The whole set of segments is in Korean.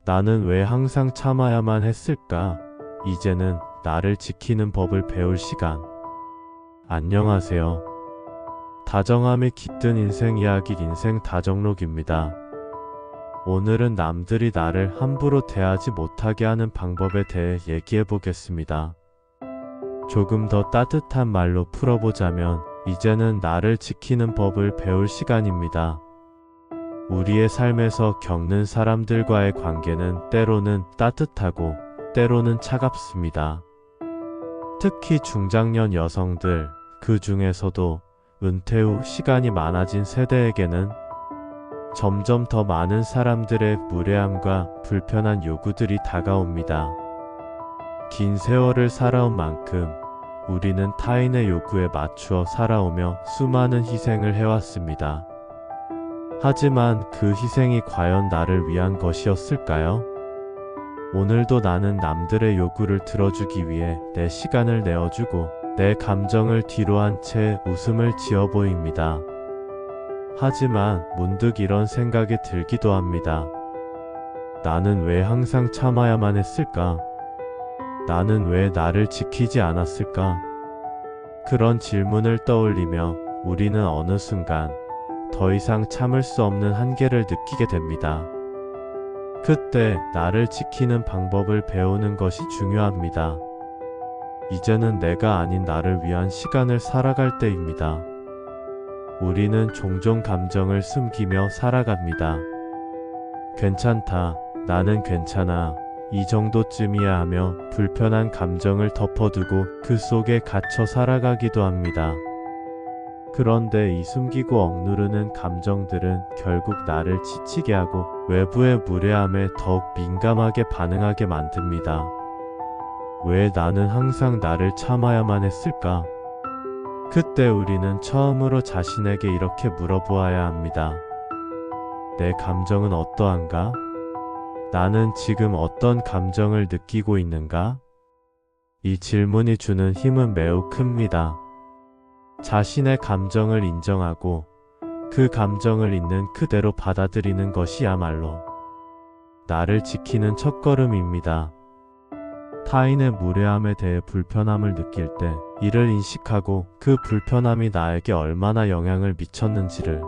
나는 왜 항상 참아야만 했을까? 이제는 나를 지키는 법을 배울 시간. 안녕하세요. 다정함이 깃든 인생 이야기 인생 다정록입니다. 오늘은 남들이 나를 함부로 대하지 못하게 하는 방법에 대해 얘기해 보겠습니다. 조금 더 따뜻한 말로 풀어보자면 이제는 나를 지키는 법을 배울 시간입니다. 우리의 삶에서 겪는 사람들과의 관계는 때로는 따뜻하고 때로는 차갑습니다. 특히 중장년 여성들, 그 중에서도 은퇴 후 시간이 많아진 세대에게는 점점 더 많은 사람들의 무례함과 불편한 요구들이 다가옵니다. 긴 세월을 살아온 만큼 우리는 타인의 요구에 맞추어 살아오며 수많은 희생을 해왔습니다. 하지만 그 희생이 과연 나를 위한 것이었을까요? 오늘도 나는 남들의 요구를 들어주기 위해 내 시간을 내어주고 내 감정을 뒤로한 채 웃음을 지어 보입니다. 하지만 문득 이런 생각이 들기도 합니다. 나는 왜 항상 참아야만 했을까? 나는 왜 나를 지키지 않았을까? 그런 질문을 떠올리며 우리는 어느 순간 더 이상 참을 수 없는 한계를 느끼게 됩니다. 그때 나를 지키는 방법을 배우는 것이 중요합니다. 이제는 내가 아닌 나를 위한 시간을 살아갈 때입니다. 우리는 종종 감정을 숨기며 살아갑니다. 괜찮다, 나는 괜찮아, 이 정도쯤이야 하며 불편한 감정을 덮어두고 그 속에 갇혀 살아가기도 합니다. 그런데 이 숨기고 억누르는 감정들은 결국 나를 지치게 하고 외부의 무례함에 더욱 민감하게 반응하게 만듭니다. 왜 나는 항상 나를 참아야만 했을까? 그때 우리는 처음으로 자신에게 이렇게 물어보아야 합니다. 내 감정은 어떠한가? 나는 지금 어떤 감정을 느끼고 있는가? 이 질문이 주는 힘은 매우 큽니다. 자신의 감정을 인정하고 그 감정을 있는 그대로 받아들이는 것이야말로 나를 지키는 첫걸음입니다. 타인의 무례함에 대해 불편함을 느낄 때 이를 인식하고 그 불편함이 나에게 얼마나 영향을 미쳤는지를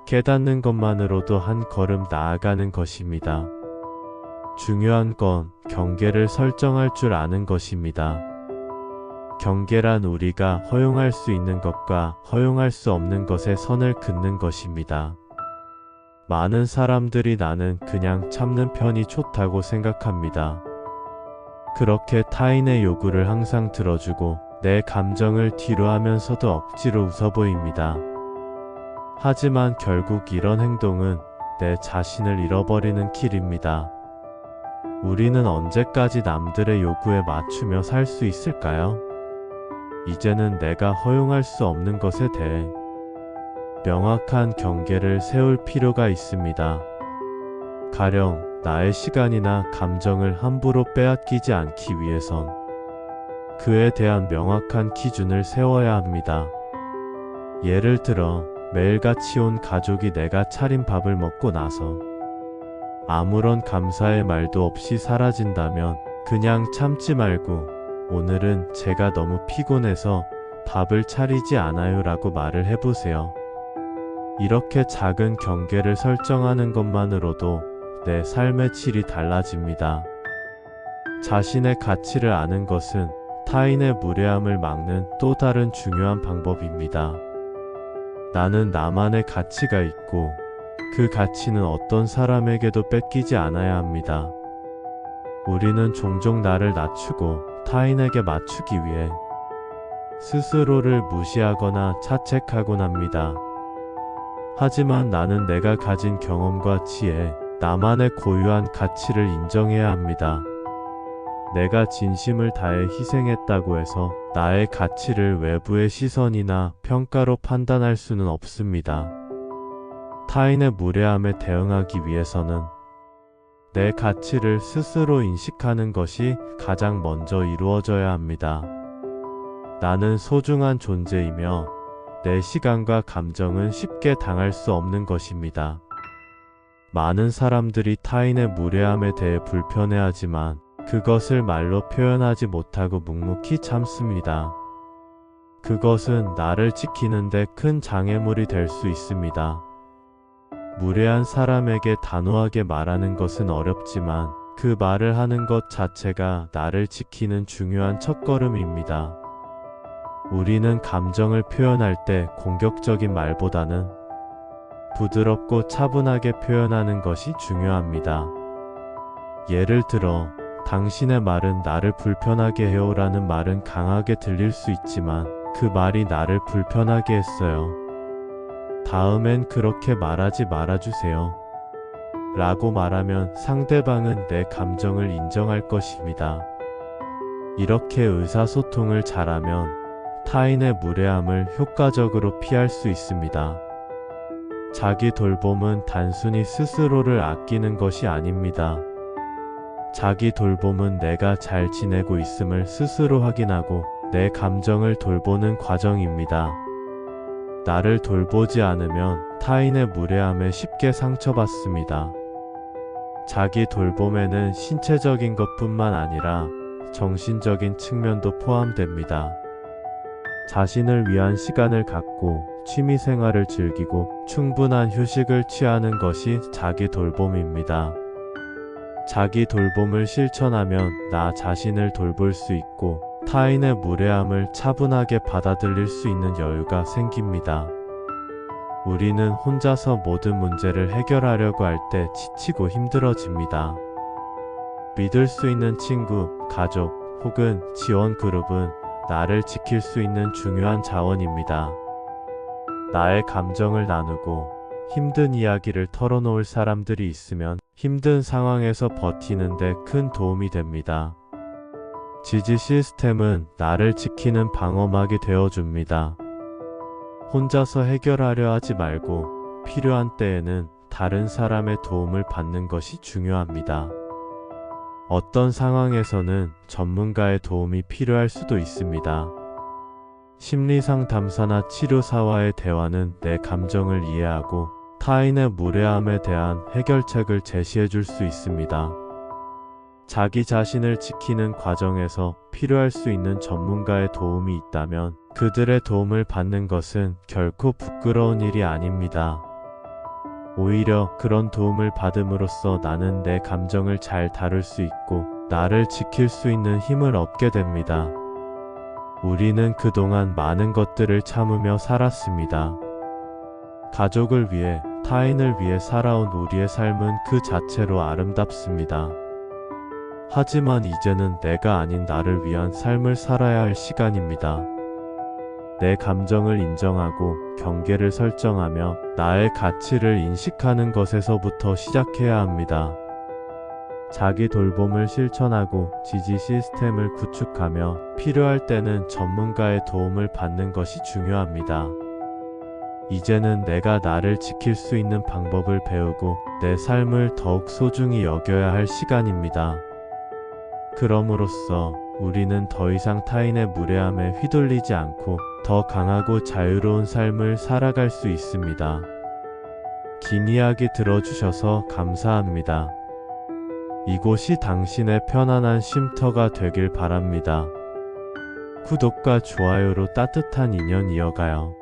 깨닫는 것만으로도 한 걸음 나아가는 것입니다. 중요한 건 경계를 설정할 줄 아는 것입니다. 경계란 우리가 허용할 수 있는 것과 허용할 수 없는 것의 선을 긋는 것입니다. 많은 사람들이 나는 그냥 참는 편이 좋다고 생각합니다. 그렇게 타인의 요구를 항상 들어주고 내 감정을 뒤로하면서도 억지로 웃어 보입니다. 하지만 결국 이런 행동은 내 자신을 잃어버리는 길입니다. 우리는 언제까지 남들의 요구에 맞추며 살 수 있을까요? 이제는 내가 허용할 수 없는 것에 대해 명확한 경계를 세울 필요가 있습니다. 가령 나의 시간이나 감정을 함부로 빼앗기지 않기 위해선 그에 대한 명확한 기준을 세워야 합니다. 예를 들어 매일같이 온 가족이 내가 차린 밥을 먹고 나서 아무런 감사의 말도 없이 사라진다면 그냥 참지 말고 오늘은 제가 너무 피곤해서 밥을 차리지 않아요 라고 말을 해보세요. 이렇게 작은 경계를 설정하는 것만으로도 내 삶의 질이 달라집니다. 자신의 가치를 아는 것은 타인의 무례함을 막는 또 다른 중요한 방법입니다. 나는 나만의 가치가 있고 그 가치는 어떤 사람에게도 뺏기지 않아야 합니다. 우리는 종종 나를 낮추고 타인에게 맞추기 위해 스스로를 무시하거나 자책하곤 합니다. 하지만 나는 내가 가진 경험과 지혜, 나만의 고유한 가치를 인정해야 합니다. 내가 진심을 다해 희생했다고 해서 나의 가치를 외부의 시선이나 평가로 판단할 수는 없습니다. 타인의 무례함에 대응하기 위해서는 내 가치를 스스로 인식하는 것이 가장 먼저 이루어져야 합니다. 나는 소중한 존재이며 내 시간과 감정은 쉽게 당할 수 없는 것입니다. 많은 사람들이 타인의 무례함에 대해 불편해하지만 그것을 말로 표현하지 못하고 묵묵히 참습니다. 그것은 나를 지키는데 큰 장애물이 될 수 있습니다. 무례한 사람에게 단호하게 말하는 것은 어렵지만 그 말을 하는 것 자체가 나를 지키는 중요한 첫걸음입니다. 우리는 감정을 표현할 때 공격적인 말보다는 부드럽고 차분하게 표현하는 것이 중요합니다. 예를 들어, 당신의 말은 나를 불편하게 해요라는 말은 강하게 들릴 수 있지만 그 말이 나를 불편하게 했어요. 다음엔 그렇게 말하지 말아주세요. 라고 말하면 상대방은 내 감정을 인정할 것입니다. 이렇게 의사소통을 잘하면 타인의 무례함을 효과적으로 피할 수 있습니다. 자기 돌봄은 단순히 스스로를 아끼는 것이 아닙니다. 자기 돌봄은 내가 잘 지내고 있음을 스스로 확인하고 내 감정을 돌보는 과정입니다. 나를 돌보지 않으면 타인의 무례함에 쉽게 상처받습니다. 자기 돌봄에는 신체적인 것뿐만 아니라 정신적인 측면도 포함됩니다. 자신을 위한 시간을 갖고 취미 생활을 즐기고 충분한 휴식을 취하는 것이 자기 돌봄입니다. 자기 돌봄을 실천하면 나 자신을 돌볼 수 있고 타인의 무례함을 차분하게 받아들일 수 있는 여유가 생깁니다. 우리는 혼자서 모든 문제를 해결하려고 할 때 지치고 힘들어집니다. 믿을 수 있는 친구, 가족 혹은 지원 그룹은 나를 지킬 수 있는 중요한 자원입니다. 나의 감정을 나누고 힘든 이야기를 털어놓을 사람들이 있으면 힘든 상황에서 버티는데 큰 도움이 됩니다. 지지 시스템은 나를 지키는 방어막이 되어줍니다. 혼자서 해결하려 하지 말고 필요한 때에는 다른 사람의 도움을 받는 것이 중요합니다. 어떤 상황에서는 전문가의 도움이 필요할 수도 있습니다. 심리상담사나 치료사와의 대화는 내 감정을 이해하고 타인의 무례함에 대한 해결책을 제시해 줄 수 있습니다. 자기 자신을 지키는 과정에서 필요할 수 있는 전문가의 도움이 있다면 그들의 도움을 받는 것은 결코 부끄러운 일이 아닙니다. 오히려 그런 도움을 받음으로써 나는 내 감정을 잘 다룰 수 있고 나를 지킬 수 있는 힘을 얻게 됩니다. 우리는 그동안 많은 것들을 참으며 살았습니다. 가족을 위해, 타인을 위해 살아온 우리의 삶은 그 자체로 아름답습니다. 하지만 이제는 내가 아닌 나를 위한 삶을 살아야 할 시간입니다. 내 감정을 인정하고 경계를 설정하며 나의 가치를 인식하는 것에서부터 시작해야 합니다. 자기 돌봄을 실천하고 지지 시스템을 구축하며 필요할 때는 전문가의 도움을 받는 것이 중요합니다. 이제는 내가 나를 지킬 수 있는 방법을 배우고 내 삶을 더욱 소중히 여겨야 할 시간입니다. 그럼으로써 우리는 더 이상 타인의 무례함에 휘둘리지 않고 더 강하고 자유로운 삶을 살아갈 수 있습니다. 긴 이야기 들어주셔서 감사합니다. 이곳이 당신의 편안한 쉼터가 되길 바랍니다. 구독과 좋아요로 따뜻한 인연 이어가요.